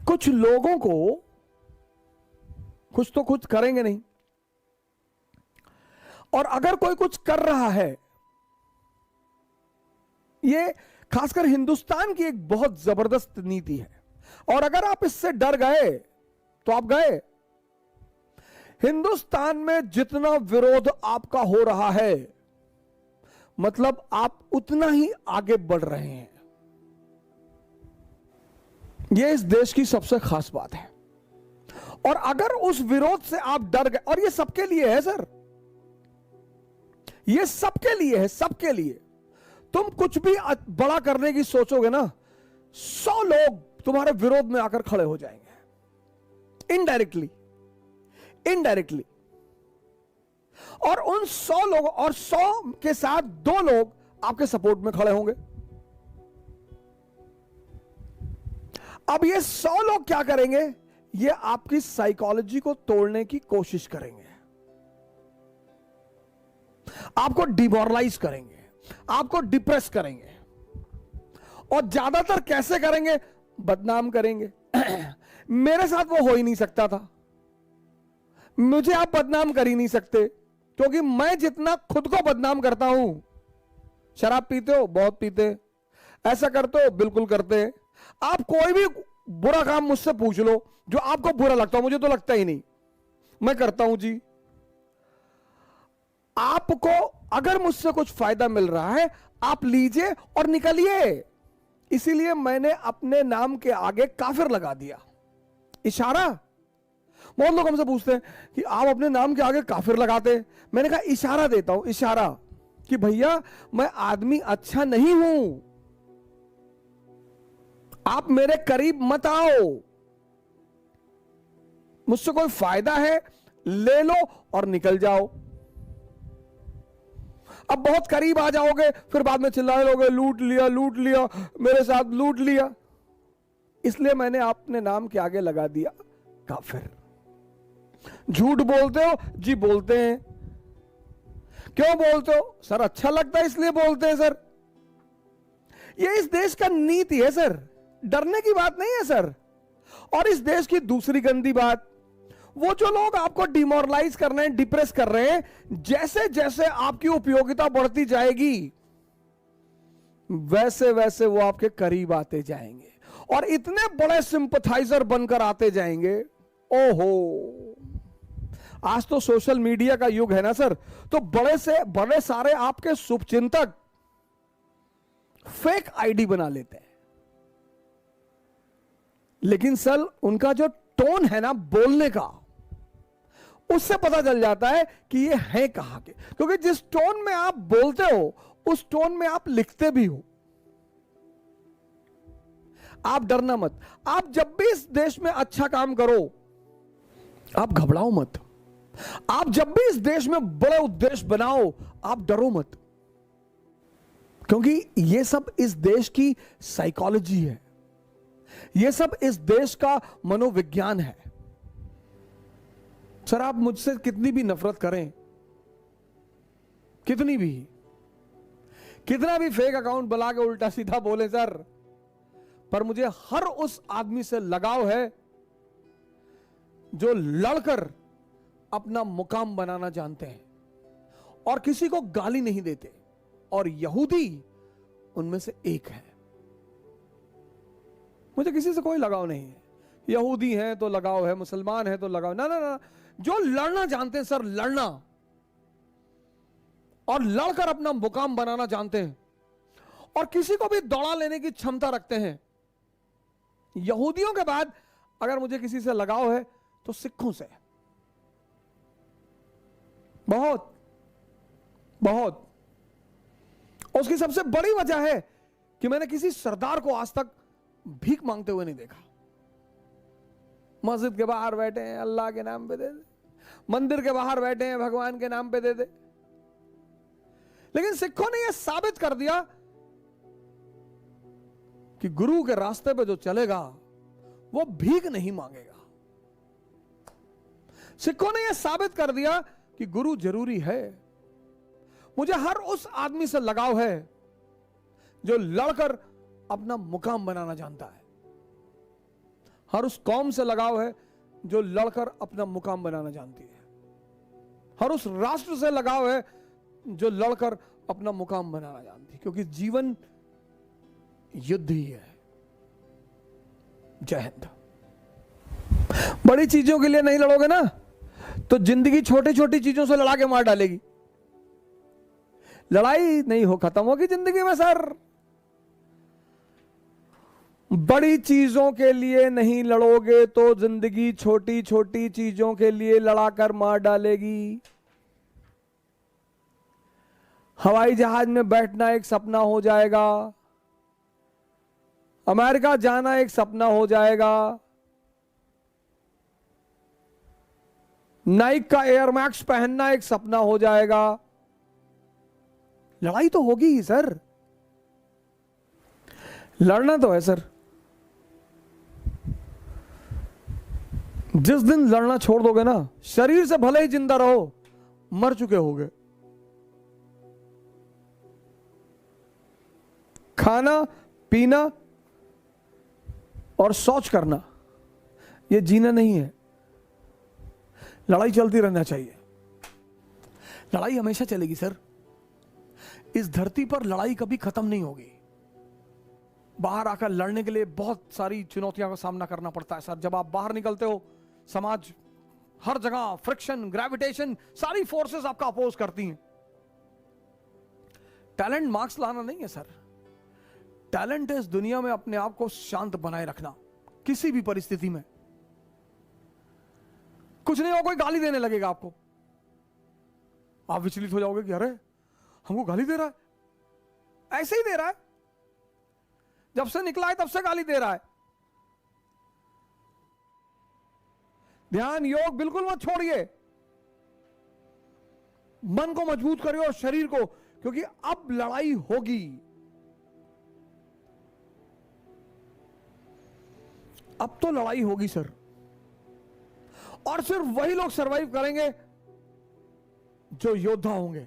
कुछ लोगों को कुछ तो कुछ करेंगे नहीं, और अगर कोई कुछ कर रहा है, ये खासकर हिंदुस्तान की एक बहुत जबरदस्त नीति है, और अगर आप इससे डर गए तो आप गए। हिंदुस्तान में जितना विरोध आपका हो रहा है, मतलब आप उतना ही आगे बढ़ रहे हैं। यह इस देश की सबसे खास बात है। और अगर उस विरोध से आप डर गए, और ये सबके लिए है सर, ये सबके लिए है, सबके लिए। तुम कुछ भी बड़ा करने की सोचोगे ना, 100 लोग तुम्हारे विरोध में आकर खड़े हो जाएंगे, इनडायरेक्टली, इनडायरेक्टली। और उन 100 लोगों और 100 के साथ 2 लोग आपके सपोर्ट में खड़े होंगे। अब ये 100 लोग क्या करेंगे? ये आपकी साइकोलॉजी को तोड़ने की कोशिश करेंगे, आपको डिमोरलाइज करेंगे, आपको डिप्रेस करेंगे। और ज्यादातर कैसे करेंगे? बदनाम करेंगे। मेरे साथ वो हो ही नहीं सकता था, मुझे आप बदनाम कर ही नहीं सकते, क्योंकि मैं जितना खुद को बदनाम करता हूं। शराब पीते हो? बहुत पीते। ऐसा करते हो? बिल्कुल करते हैं। आप कोई भी बुरा काम मुझसे पूछ लो जो आपको बुरा लगता हो, मुझे तो लगता ही नहीं, मैं करता हूं जी। आपको अगर मुझसे कुछ फायदा मिल रहा है, आप लीजिए और निकलिए। इसीलिए मैंने अपने नाम के आगे काफिर लगा दिया, इशारा। बहुत लोग हमसे पूछते हैं कि आप अपने नाम के आगे काफिर लगाते हैं। मैंने कहा इशारा देता हूं, इशारा, कि भैया मैं आदमी अच्छा नहीं हूं, आप मेरे करीब मत आओ। मुझसे कोई फायदा है ले लो और निकल जाओ। अब बहुत करीब आ जाओगे, फिर बाद में चिल्लाने लोगे, लूट लिया, लूट लिया, मेरे साथ लूट लिया। इसलिए मैंने अपने नाम के आगे लगा दिया काफिर। झूठ बोलते हो? जी बोलते हैं। क्यों बोलते हो? सर अच्छा लगता है इसलिए बोलते हैं सर। ये इस देश का नीति है सर, डरने की बात नहीं है सर। और इस देश की दूसरी गंदी बात, वो जो लोग आपको डिमोरलाइज कर रहे हैं, डिप्रेस कर रहे हैं, जैसे जैसे आपकी उपयोगिता बढ़ती जाएगी, वैसे वैसे वो आपके करीब आते जाएंगे और इतने बड़े सिंपथाइजर बनकर आते जाएंगे। ओहो, आज तो सोशल मीडिया का युग है ना सर, तो बड़े से बड़े सारे आपके शुभचिंतक फेक आईडी बना लेते हैं। लेकिन सर उनका जो टोन है ना बोलने का, उससे पता चल जाता है कि ये है कहां के। क्योंकि जिस टोन में आप बोलते हो, उस टोन में आप लिखते भी हो। आप डरना मत। आप जब भी इस देश में अच्छा काम करो, आप घबराओ मत। आप जब भी इस देश में बड़े उद्देश्य बनाओ, आप डरो मत। क्योंकि ये सब इस देश की साइकोलॉजी है, ये सब इस देश का मनोविज्ञान है। सर आप मुझसे कितनी भी नफरत करें, कितनी भी, कितना भी फेक अकाउंट बना के उल्टा सीधा बोले सर, पर मुझे हर उस आदमी से लगाव है जो लड़कर अपना मुकाम बनाना जानते हैं और किसी को गाली नहीं देते। और यहूदी उनमें से एक है। मुझे किसी से कोई लगाव नहीं है। यहूदी है तो लगाव है, मुसलमान है तो लगाव, ना ना ना। जो लड़ना जानते हैं सर, लड़ना और लड़कर अपना मुकाम बनाना जानते हैं और किसी को भी दौड़ा लेने की क्षमता रखते हैं। यहूदियों के बाद अगर मुझे किसी से लगाव है तो सिखों से, बहुत बहुत। उसकी सबसे बड़ी वजह है कि मैंने किसी सरदार को आज तक भीख मांगते हुए नहीं देखा। मस्जिद के बाहर बैठे हैं, अल्लाह के नाम पे दे दे, मंदिर के बाहर बैठे हैं, भगवान के नाम पे दे दे। लेकिन सिखों ने यह साबित कर दिया कि गुरु के रास्ते पे जो चलेगा वो भीख नहीं मांगेगा। सिखों ने यह साबित कर दिया कि गुरु जरूरी है। मुझे हर उस आदमी से लगाव है जो लड़कर अपना मुकाम बनाना जानता है। हर उस कौम से लगाव है जो लड़कर अपना मुकाम बनाना जानती है। हर उस राष्ट्र से लगाव है जो लड़कर अपना मुकाम बनाना जानती है, क्योंकि जीवन युद्ध ही है। जय हिंद। बड़ी चीजों के लिए नहीं लड़ोगे ना तो जिंदगी छोटी छोटी चीजों से लड़ा के मार डालेगी। लड़ाई नहीं हो खत्म होगी जिंदगी में सर। बड़ी चीजों के लिए नहीं लड़ोगे तो जिंदगी छोटी छोटी चीजों के लिए लड़ाकर मार डालेगी। हवाई जहाज में बैठना एक सपना हो जाएगा, अमेरिका जाना एक सपना हो जाएगा, नाइक का एयर मैक्स पहनना एक सपना हो जाएगा। लड़ाई तो होगी ही सर, लड़ना तो है सर। जिस दिन लड़ना छोड़ दोगे ना, शरीर से भले ही जिंदा रहो, मर चुके होगे। खाना पीना और शौच करना ये जीना नहीं है। लड़ाई चलती रहना चाहिए। लड़ाई हमेशा चलेगी सर। इस धरती पर लड़ाई कभी खत्म नहीं होगी। बाहर आकर लड़ने के लिए बहुत सारी चुनौतियों का सामना करना पड़ता है सर। जब आप बाहर निकलते हो, समाज हर जगह फ्रिक्शन, ग्रेविटेशन, सारी फोर्सेस आपका अपोज करती हैं। टैलेंट मार्क्स लाना नहीं है सर। टैलेंट है इस दुनिया में अपने आप को शांत बनाए रखना किसी भी परिस्थिति में। कुछ नहीं हो, कोई गाली देने लगेगा आपको, आप विचलित हो जाओगे कि अरे हमको गाली दे रहा है। ऐसे ही दे रहा है, जब से निकला है तब से गाली दे रहा है। ध्यान योग बिल्कुल मत छोड़िए। मन को मजबूत करिए और शरीर को, क्योंकि अब लड़ाई होगी। अब तो लड़ाई होगी सर। और सिर्फ वही लोग सरवाइव करेंगे जो योद्धा होंगे।